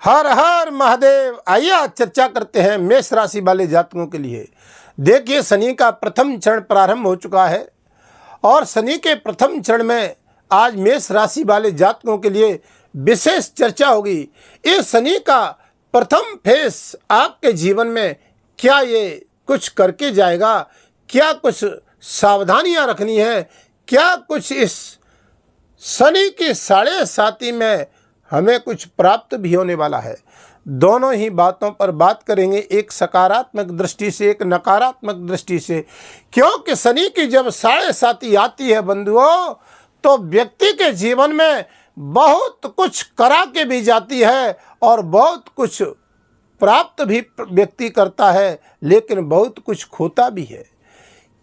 हर हर महादेव। आइए आज चर्चा करते हैं मेष राशि वाले जातकों के लिए। देखिए, शनि का प्रथम चरण प्रारंभ हो चुका है और शनि के प्रथम चरण में आज मेष राशि वाले जातकों के लिए विशेष चर्चा होगी। इस शनि का प्रथम फेस आपके जीवन में क्या ये कुछ करके जाएगा, क्या कुछ सावधानियां रखनी है, क्या कुछ इस शनि की 7.5 में हमें कुछ प्राप्त भी होने वाला है। दोनों ही बातों पर बात करेंगे, एक सकारात्मक दृष्टि से, एक नकारात्मक दृष्टि से। क्योंकि शनि की जब 7.5 आती है बंधुओं, तो व्यक्ति के जीवन में बहुत कुछ करा के भी जाती है और बहुत कुछ प्राप्त भी व्यक्ति करता है, लेकिन बहुत कुछ खोता भी है।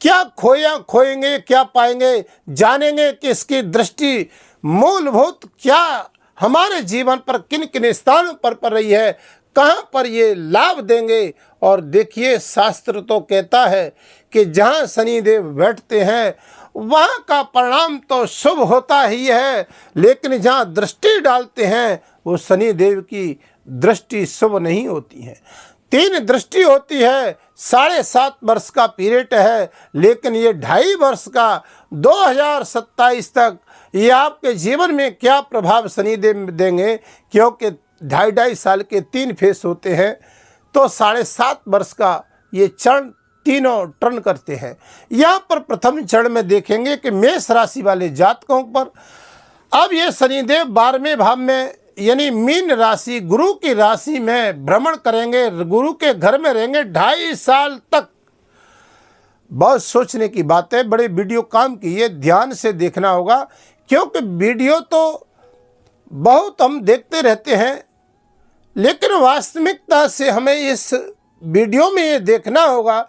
क्या खोएंगे, क्या पाएंगे, जानेंगे कि इसकी दृष्टि मूलभूत क्या हमारे जीवन पर किन किन स्थानों पर पड़ रही है, कहाँ पर ये लाभ देंगे। और देखिए, शास्त्र तो कहता है कि जहाँ शनिदेव बैठते हैं वहाँ का परिणाम तो शुभ होता ही है, लेकिन जहाँ दृष्टि डालते हैं वो शनिदेव की दृष्टि शुभ नहीं होती है। 3 दृष्टि होती है, 7.5 वर्ष का पीरियड है, लेकिन ये 2.5 वर्ष का 2027 तक ये आपके जीवन में क्या प्रभाव शनिदेव देंगे। क्योंकि 2.5 साल के 3 फेस होते हैं, तो 7.5 वर्ष का ये चरण तीनों टर्न करते हैं। यहाँ पर प्रथम चरण में देखेंगे कि मेष राशि वाले जातकों पर अब ये शनिदेव 12वें भाव में यानी मीन राशि, गुरु की राशि में भ्रमण करेंगे, गुरु के घर में रहेंगे 2.5 साल तक। बहुत सोचने की बात है, बड़े वीडियो काम की, ये ध्यान से देखना होगा। क्योंकि वीडियो तो बहुत हम देखते रहते हैं, लेकिन वास्तविकता से हमें इस वीडियो में ये देखना होगा,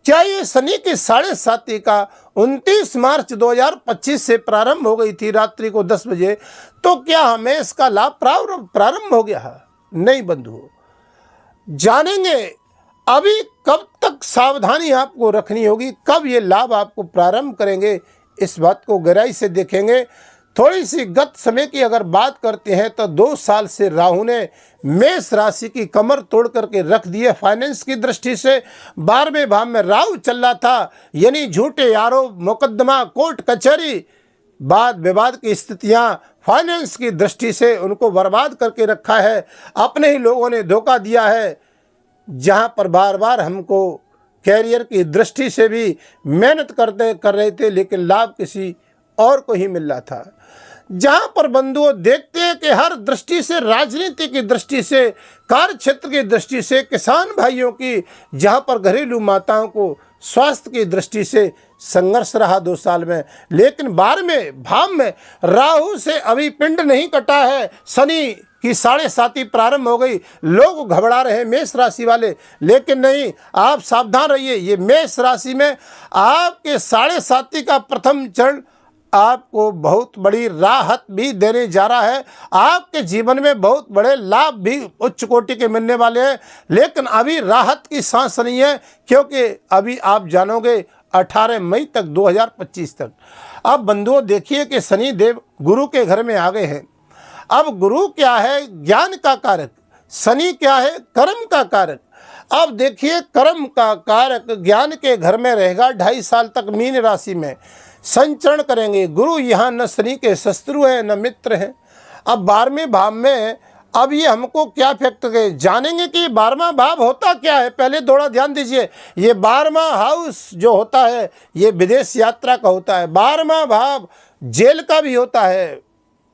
क्या ये शनि की 7.5 का 29 मार्च 2025 से प्रारंभ हो गई थी रात्रि को 10 बजे, तो क्या हमें इसका लाभ प्रारंभ हो गया है? नहीं बंधुओं, जानेंगे अभी कब तक सावधानी आपको रखनी होगी, कब ये लाभ आपको प्रारंभ करेंगे, इस बात को गहराई से देखेंगे। थोड़ी सी गत समय की अगर बात करते हैं तो 2 साल से राहु ने मेष राशि की कमर तोड़ करके रख दी है। फाइनेंस की दृष्टि से 12वें भाव में राहु चल रहा था, यानी झूठे आरोप, मुकदमा, कोर्ट कचहरी, वाद विवाद की स्थितियां फाइनेंस की दृष्टि से उनको बर्बाद करके रखा है। अपने ही लोगों ने धोखा दिया है, जहां पर बार बार हमको कैरियर की दृष्टि से भी मेहनत कर रहे थे, लेकिन लाभ किसी और को ही मिल रहा था। जहां पर बंधुओं देखते हैं कि हर दृष्टि से, राजनीति की दृष्टि से, कार्य क्षेत्र की दृष्टि से, किसान भाइयों की, जहां पर घरेलू माताओं को स्वास्थ्य की दृष्टि से संघर्ष रहा 2 साल में। लेकिन 12वें भाव में राहु से अभी पिंड नहीं कटा है, शनि की 7.5 प्रारंभ हो गई। लोग घबरा रहे हैं मेष राशि वाले, लेकिन नहीं, आप सावधान रहिए। ये मेष राशि में आपके 7.5 का प्रथम चरण आपको बहुत बड़ी राहत भी देने जा रहा है। आपके जीवन में बहुत बड़े लाभ भी उच्च कोटि के मिलने वाले हैं, लेकिन अभी राहत की सांस नहीं है, क्योंकि अभी आप जानोगे 18 मई तक 2025 तक। अब बंधुओं देखिए कि शनि देव गुरु के घर में आ गए हैं। अब गुरु क्या है? ज्ञान का कारक। शनि क्या है? कर्म का कारक। अब देखिए, कर्म का कारक ज्ञान के घर में रहेगा 2.5 साल तक मीन राशि में संचरण करेंगे। गुरु यहाँ न शनि के शत्रु हैं न मित्र हैं। अब 12वें भाव में अब ये हमको क्या इफेक्ट गए, जानेंगे कि 12वां भाव होता क्या है। पहले थोड़ा ध्यान दीजिए, ये 12वां हाउस जो होता है ये विदेश यात्रा का होता है। 12वां भाव जेल का भी होता है,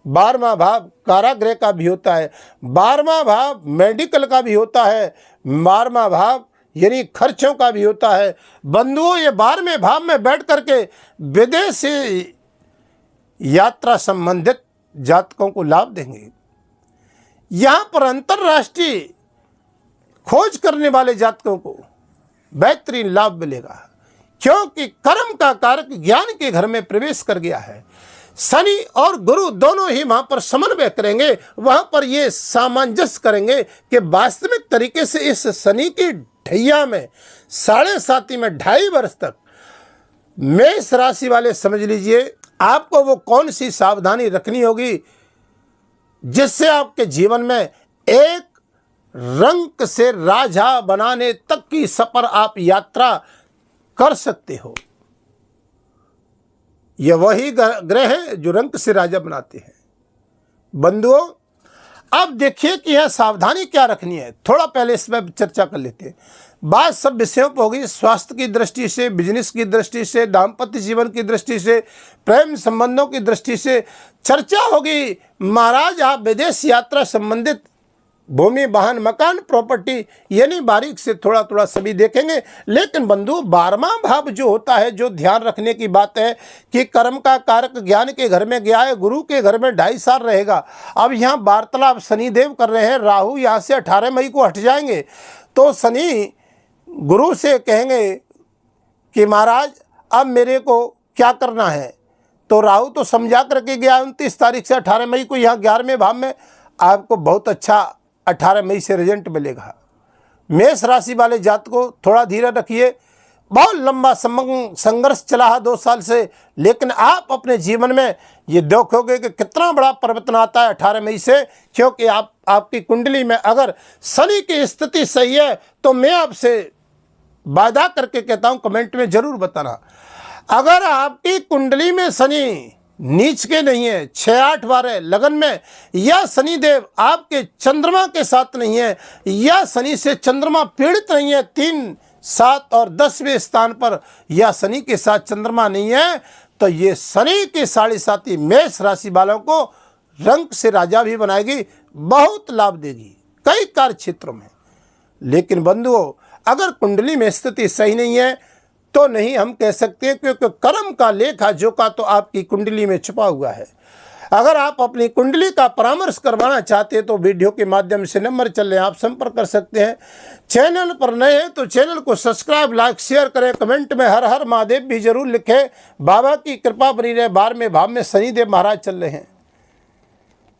12वां भाव कारागृह का भी होता है, 12वां भाव मेडिकल का भी होता है, 12वां भाव यानी खर्चों का भी होता है। बंधुओं, ये 12वें भाव में बैठ करके विदेश से यात्रा संबंधित जातकों को लाभ देंगे। यहाँ पर अंतर्राष्ट्रीय खोज करने वाले जातकों को बेहतरीन लाभ मिलेगा, क्योंकि कर्म का कारक ज्ञान के घर में प्रवेश कर गया है। शनि और गुरु दोनों ही वहां पर समन्वय करेंगे, वहां पर ये सामंजस्य करेंगे कि वास्तविक तरीके से इस शनि की ढैया में 7.5 में 2.5 वर्ष तक मेष राशि वाले समझ लीजिए आपको वो कौन सी सावधानी रखनी होगी जिससे आपके जीवन में एक रंक से राजा बनाने तक की सफर आप यात्रा कर सकते हो। यह वही ग्रह है जो रंक से राजा बनाते हैं। बंधुओं, अब देखिए कि यह सावधानी क्या रखनी है, थोड़ा पहले इसमें चर्चा कर लेते हैं। बात सब विषयों पर होगी, स्वास्थ्य की दृष्टि से, बिजनेस की दृष्टि से, दाम्पत्य जीवन की दृष्टि से, प्रेम संबंधों की दृष्टि से चर्चा होगी। महाराज, आप विदेश यात्रा संबंधित भूमि, वाहन, मकान, प्रॉपर्टी, यानी बारीक से थोड़ा थोड़ा सभी देखेंगे। लेकिन बंधु, 12वां भाव जो होता है, जो ध्यान रखने की बात है कि कर्म का कारक ज्ञान के घर में गया है, गुरु के घर में 2.5 साल रहेगा। अब यहाँ वार्तालाप शनिदेव कर रहे हैं, राहु यहाँ से 18 मई को हट जाएंगे। तो शनि गुरु से कहेंगे कि महाराज अब मेरे को क्या करना है। तो राहु तो समझा करके गया 29 तारीख से 18 मई को यहाँ 11वें भाव में। आपको बहुत अच्छा 18 मई से रिजल्ट मिलेगा। मेष राशि वाले जातक को थोड़ा धीरे रखिए, बहुत लंबा संघर्ष चला है 2 साल से, लेकिन आप अपने जीवन में ये देखोगे कि कितना बड़ा परिवर्तन आता है 18 मई से। क्योंकि आपकी कुंडली में अगर शनि की स्थिति सही है तो मैं आपसे वादा करके कहता हूं, कमेंट में जरूर बताना। अगर आपकी कुंडली में शनि नीच के नहीं है, 6-8 बार है लगन में, या शनिदेव आपके चंद्रमा के साथ नहीं है, या शनि से चंद्रमा पीड़ित नहीं है 3, 7 और 10वें स्थान पर, या शनि के साथ चंद्रमा नहीं है, तो ये शनि के 7.5 मेष राशि वालों को रंक से राजा भी बनाएगी, बहुत लाभ देगी कई कार्य क्षेत्रों में। लेकिन बंधुओं, अगर कुंडली में स्थिति सही नहीं है तो नहीं हम कह सकते, क्योंकि कर्म का लेखा जोखा तो आपकी कुंडली में छुपा हुआ है। अगर आप अपनी कुंडली का परामर्श करवाना चाहते हैं तो वीडियो के माध्यम से नंबर चल रहे हैं, आप संपर्क कर सकते हैं। चैनल पर नए हैं तो चैनल को सब्सक्राइब, लाइक, शेयर करें। कमेंट में हर हर महादेव भी जरूर लिखें। बाबा की कृपा बनी रहे। 12वें भाव में शनिदेव महाराज चल रहे हैं।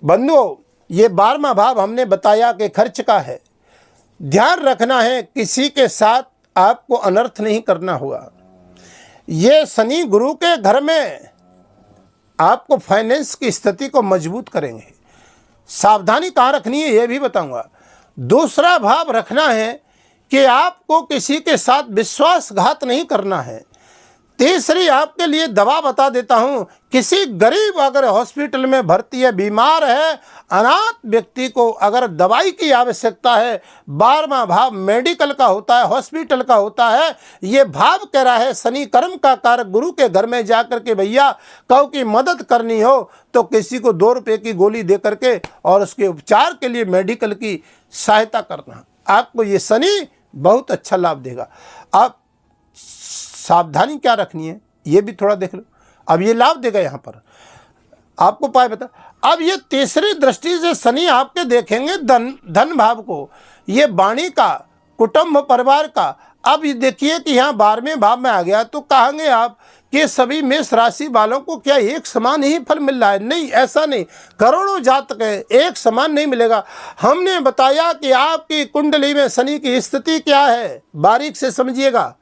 बंधुओं, ये 12वां भाव हमने बताया कि खर्च का है। ध्यान रखना है, किसी के साथ आपको अनर्थ नहीं करना हुआ। ये शनि गुरु के घर में आपको फाइनेंस की स्थिति को मजबूत करेंगे। सावधानी कहाँ रखनी है ये भी बताऊंगा। दूसरा भाव रखना है कि आपको किसी के साथ विश्वासघात नहीं करना है। तीसरी आपके लिए दवा बता देता हूं, किसी गरीब अगर हॉस्पिटल में भर्ती है, बीमार है, अनाथ व्यक्ति को अगर दवाई की आवश्यकता है, 12वां भाव मेडिकल का होता है, हॉस्पिटल का होता है। ये भाव कह रहा है शनि कर्म का कारक गुरु के घर में जाकर के भैया कहो कि मदद करनी हो तो किसी को 2 रुपये की गोली दे करके और उसके उपचार के लिए मेडिकल की सहायता करना, आपको ये शनि बहुत अच्छा लाभ देगा। आप सावधानी क्या रखनी है ये भी थोड़ा देख लो। अब ये लाभ देगा, यहाँ पर आपको पाए बता। अब ये तीसरी दृष्टि से शनि आपके देखेंगे धन भाव को, ये वाणी का, कुटुंब परिवार का। अब ये देखिए कि यहाँ 12वें भाव में आ गया तो कहेंगे आप कि सभी मेष राशि वालों को क्या एक समान ही फल मिल रहा है? नहीं, ऐसा नहीं। करोड़ों जातक है, एक समान नहीं मिलेगा। हमने बताया कि आपकी कुंडली में शनि की स्थिति क्या है, बारीक से समझिएगा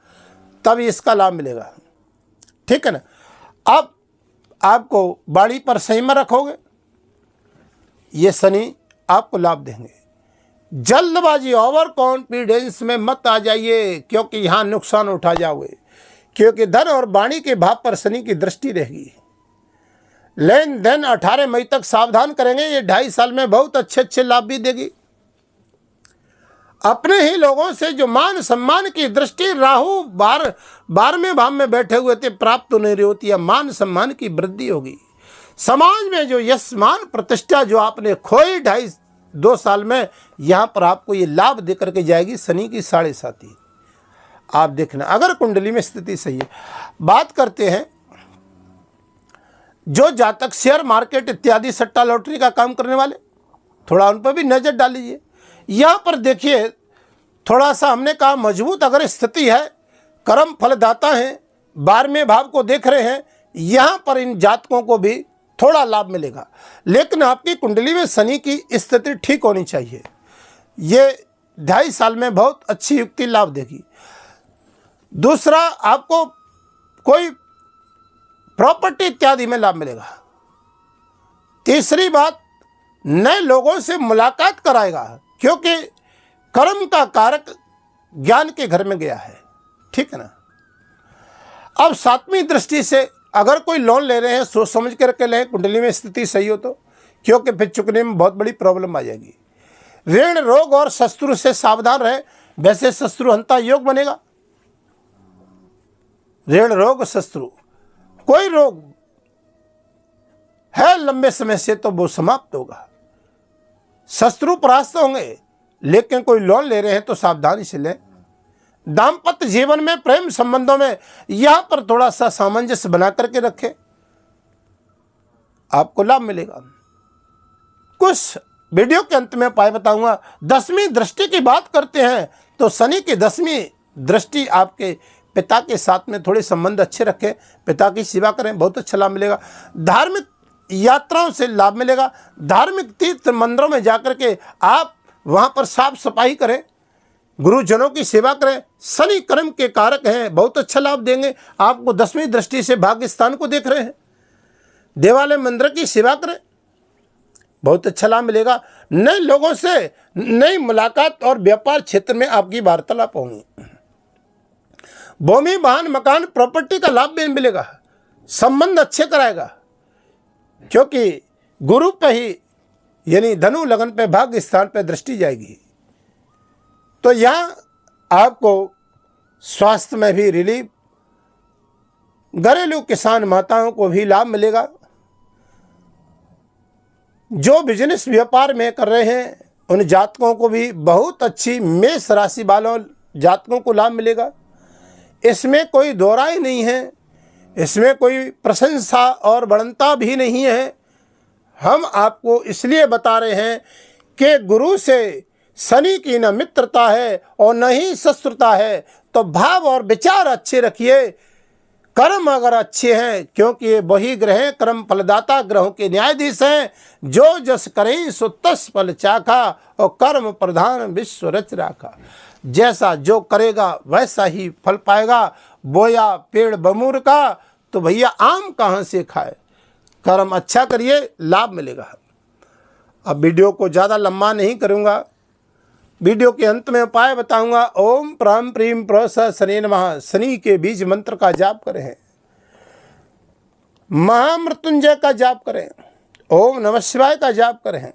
तब इसका लाभ मिलेगा। ठीक है ना। अब आपको बाड़ी पर संयम रखोगे, ये शनि आपको लाभ देंगे। जल्दबाजी, ओवर कॉन्फिडेंस में मत आ जाइए, क्योंकि यहाँ नुकसान उठा जाओगे। क्योंकि धन और वाणी के भाव पर शनि की दृष्टि रहेगी। लेन देन 18 मई तक सावधान करेंगे, ये 2.5 साल में बहुत अच्छे लाभ भी देगी। अपने ही लोगों से जो मान सम्मान की दृष्टि, राहु 12वें भाव में बैठे हुए थे, प्राप्त नहीं रही होती है, मान सम्मान की वृद्धि होगी। समाज में जो यश मान प्रतिष्ठा जो आपने खोई 2.5 साल में, यहाँ पर आपको ये लाभ देकर के जाएगी शनि की 7.5। आप देखना अगर कुंडली में स्थिति सही है। बात करते हैं जो जातक शेयर मार्केट इत्यादि सट्टा लॉटरी का काम करने वाले, थोड़ा उन पर भी नजर डाल लीजिए। यहाँ पर देखिए थोड़ा सा हमने कहा मजबूत अगर स्थिति है, कर्म फलदाता हैं, 12वें भाव को देख रहे हैं, यहाँ पर इन जातकों को भी थोड़ा लाभ मिलेगा। लेकिन आपकी कुंडली में शनि की स्थिति ठीक होनी चाहिए। ये 2.5 साल में बहुत अच्छी युक्ति लाभ देगी। दूसरा, आपको कोई प्रॉपर्टी इत्यादि में लाभ मिलेगा। तीसरी बात, नए लोगों से मुलाकात कराएगा, क्योंकि कर्म का कारक ज्ञान के घर में गया है, ठीक है ना। अब 7वीं दृष्टि से अगर कोई लोन ले रहे हैं सोच समझ करके लें, कुंडली में स्थिति सही हो तो, क्योंकि फिर चुकने में बहुत बड़ी प्रॉब्लम आ जाएगी। ऋण रोग और शत्रु से सावधान रहे, वैसे शत्रु हंता योग बनेगा। ऋण रोग शत्रु, कोई रोग है लंबे समय से तो वो समाप्त होगा, शत्रु परास्त होंगे। लेकिन कोई लोन ले रहे हैं तो सावधानी से लें। दाम्पत्य जीवन में, प्रेम संबंधों में यहां पर थोड़ा सा सामंजस्य बना करके रखें, आपको लाभ मिलेगा। कुछ वीडियो के अंत में उपाय बताऊंगा। 10वीं दृष्टि की बात करते हैं तो शनि की 10वीं दृष्टि आपके पिता के साथ में थोड़े संबंध अच्छे रखें, पिता की सेवा करें, बहुत अच्छा लाभ मिलेगा। धार्मिक यात्राओं से लाभ मिलेगा। धार्मिक तीर्थ मंदिरों में जाकर के आप वहां पर साफ सफाई करें, गुरुजनों की सेवा करें। शनि कर्म के कारक हैं, बहुत अच्छा लाभ देंगे आपको। 10वीं दृष्टि से भाग्य स्थान को देख रहे हैं। देवालय मंदिर की सेवा करें, बहुत अच्छा लाभ मिलेगा। नए लोगों से नई मुलाकात और व्यापार क्षेत्र में आपकी वार्तालाप होंगी। भूमि, वाहन, मकान, प्रॉपर्टी का लाभ भी मिलेगा। संबंध अच्छे कराएगा, क्योंकि गुरु पे ही यानी धनु लगन पे भाग्य स्थान पे दृष्टि जाएगी। तो यहाँ आपको स्वास्थ्य में भी रिलीफ, घरेलू किसान माताओं को भी लाभ मिलेगा। जो बिजनेस व्यापार में कर रहे हैं उन जातकों को भी बहुत अच्छी, मेष राशि वालों जातकों को लाभ मिलेगा। इसमें कोई दो राय नहीं है, इसमें कोई प्रशंसा और बड़नता भी नहीं है। हम आपको इसलिए बता रहे हैं कि गुरु से शनि की न मित्रता है और न ही शत्रुता है। तो भाव और विचार अच्छे रखिए, कर्म अगर अच्छे हैं, क्योंकि ये वही ग्रह हैं, कर्म फलदाता ग्रहों के न्यायाधीश हैं। जो जस करें सो तस फल चाखा, और कर्म प्रधान विश्व रच राखा। जैसा जो करेगा वैसा ही फल पाएगा। बोया पेड़ बमूर का तो भैया आम कहाँ से खाए। कर्म अच्छा करिए, लाभ मिलेगा। अब वीडियो को ज़्यादा लंबा नहीं करूँगा, वीडियो के अंत में उपाय बताऊंगा। ओम प्राम प्रीम प्रोस शनि नमः, शनि के बीज मंत्र का जाप करें, महामृत्युंजय का जाप करें, ओम नमः शिवाय का जाप करें,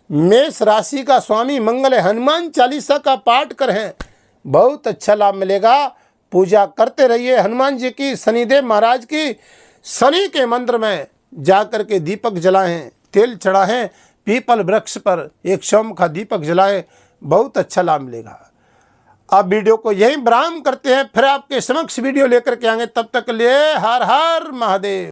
मेष राशि का स्वामी मंगल है, हनुमान चालीसा का पाठ करें, बहुत अच्छा लाभ मिलेगा। पूजा करते रहिए हनुमान जी की, शनिदेव महाराज की। शनि के मंदिर में जाकर के दीपक जलाएं, तेल चढ़ाएं, पीपल वृक्ष पर एक शोम का दीपक जलाएं, बहुत अच्छा लाभ मिलेगा। अब वीडियो को यहीं विराम करते हैं, फिर आपके समक्ष वीडियो लेकर के आएंगे। तब तक के लिए हर हर महादेव।